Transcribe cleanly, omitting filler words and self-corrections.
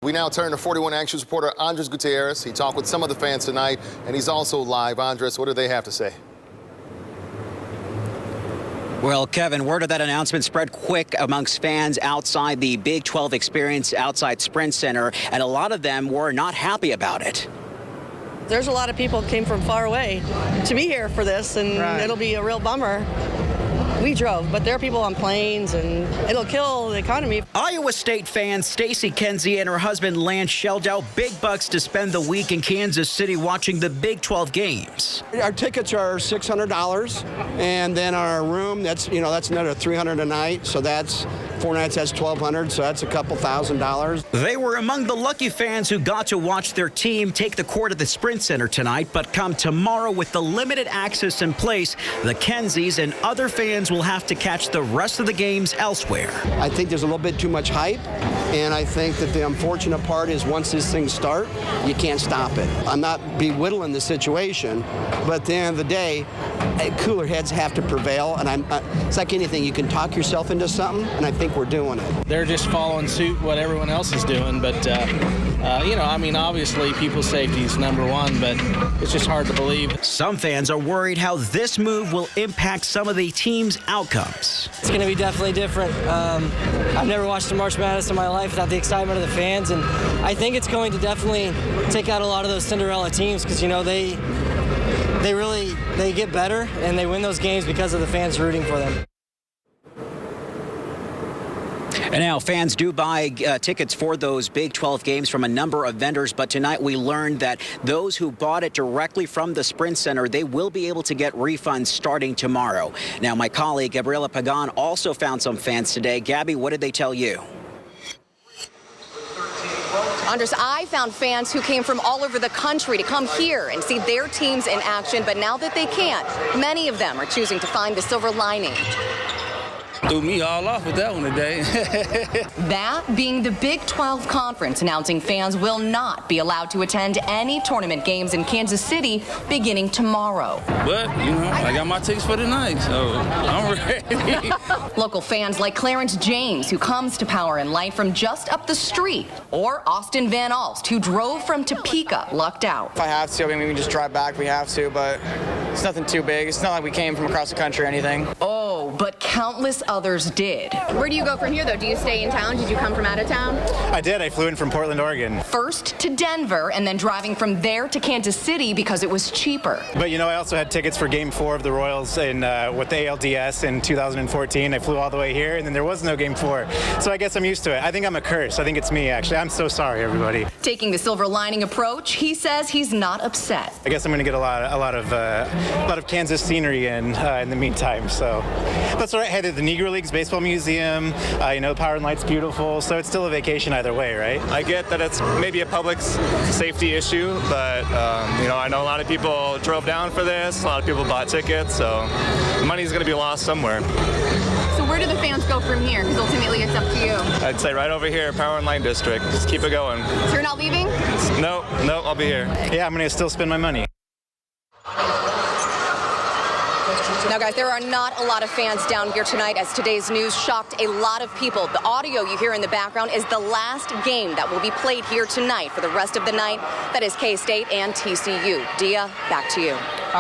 We now turn to 41 Actions reporter Andres Gutierrez. He talked with some of the fans tonight, and he's also live. Andres, what do they have to say? Well, Kevin, word of that announcement spread quick amongst fans outside the Big 12 experience outside Sprint Center, and a lot of them were not happy about it. There's a lot of people who came from far away to be here for this, and It'll be a real bummer. We drove, but there are people on planes, and it'll kill the economy. Iowa State fan Stacy Kenzie and her husband Lance shelled out big bucks to spend the week in Kansas City watching the Big 12 games. Our tickets are $600, and then our room, that's another $300 a night, so that's 4 nights, that's $1,200, so that's a couple $1,000. They were among the lucky fans who got to watch their team take the court at the Sprint Center tonight, but come tomorrow with the limited access in place, the Kenzies and other fans will have to catch the rest of the games elsewhere. I think there's a little bit too much hype, and I think that the unfortunate part is once these things start, you can't stop it. I'm not belittling the situation, but at the end of the day, cooler heads have to prevail, and it's like anything. You can talk yourself into something, and I think we're doing it. They're just following suit what everyone else is doing, but obviously people's safety is number one, but it's just hard to believe. Some fans are worried how this move will impact some of the team's outcomes. It's going to be definitely different. I've never watched a March Madness in my life without the excitement of the fans, and I think it's going to definitely take out a lot of those Cinderella teams because, they get better and they win those games because of the fans rooting for them. And now fans do buy tickets for those Big 12 games from a number of vendors. But tonight we learned that those who bought it directly from the Sprint Center, they will be able to get refunds starting tomorrow. Now, my colleague Gabriela Pagan also found some fans today. Gabby, what did they tell you? Andres, I found fans who came from all over the country to come here and see their teams in action. But now that they can't, many of them are choosing to find the silver lining. Threw me all off with that one today. That being the Big 12 Conference announcing fans will not be allowed to attend any tournament games in Kansas City beginning tomorrow. But, I got my tickets for tonight, so I'm ready. Local fans like Clarence James, who comes to Power and Light from just up the street, or Austin Van Alst, who drove from Topeka, lucked out. If I have to, we can just drive back if we have to, but it's nothing too big. It's not like we came from across the country or anything. Oh, but countless others did. Where do you go from here, though? Do you stay in town? Did you come from out of town? I did. I flew in from Portland, Oregon. First to Denver, and then driving from there to Kansas City because it was cheaper. But, I also had tickets for Game 4 of the Royals with the ALDS in 2014. I flew all the way here, and then there was no Game 4. So I guess I'm used to it. I think I'm a curse. I think it's me, actually. I'm so sorry, everybody. Taking the silver lining approach, he says he's not upset. I guess I'm going to get a lot of Kansas scenery in the meantime. So that's all right. Headed to the Negro Leagues Baseball Museum. Power and Light's beautiful, so it's still a vacation either way, right? I get that it's maybe a public safety issue, but I know a lot of people drove down for this. A lot of people bought tickets, so money's going to be lost somewhere. So where do the fans go from here? Because ultimately it's up to you. I'd say right over here, Power and Light District. Just keep it going. So you're not leaving? No, I'll be here. Yeah, I'm going to still spend my money. Now, guys, there are not a lot of fans down here tonight as today's news shocked a lot of people. The audio you hear in the background is the last game that will be played here tonight for the rest of the night. That is K-State and TCU. Dia, back to you.